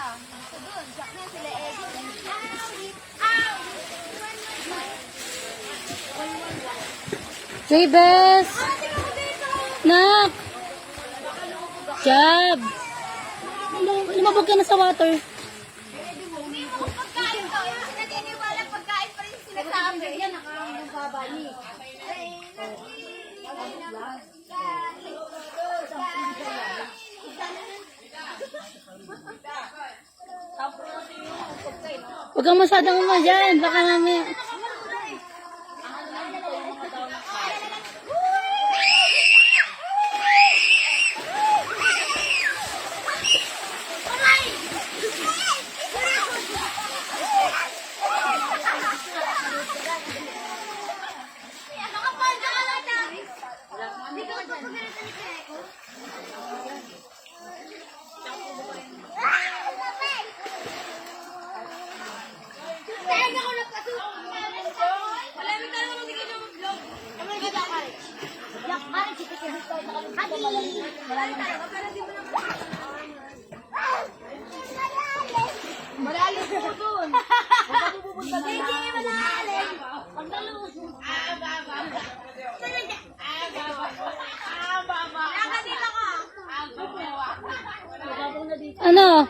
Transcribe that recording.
Doon, siyak na sila Eddie. Jabez! Nak! Jab! Lumabog ka na sa water. Hindi mo pagkain to. Naniniwala pagkain pa rin sinasabi. Yan, nakakang babali. Huwag kang masyadong uma dyan. Baka mamaya. Malalim po doon. Huwag ka pupunta doon. Hindi malalim. Pag nalusog. Ano?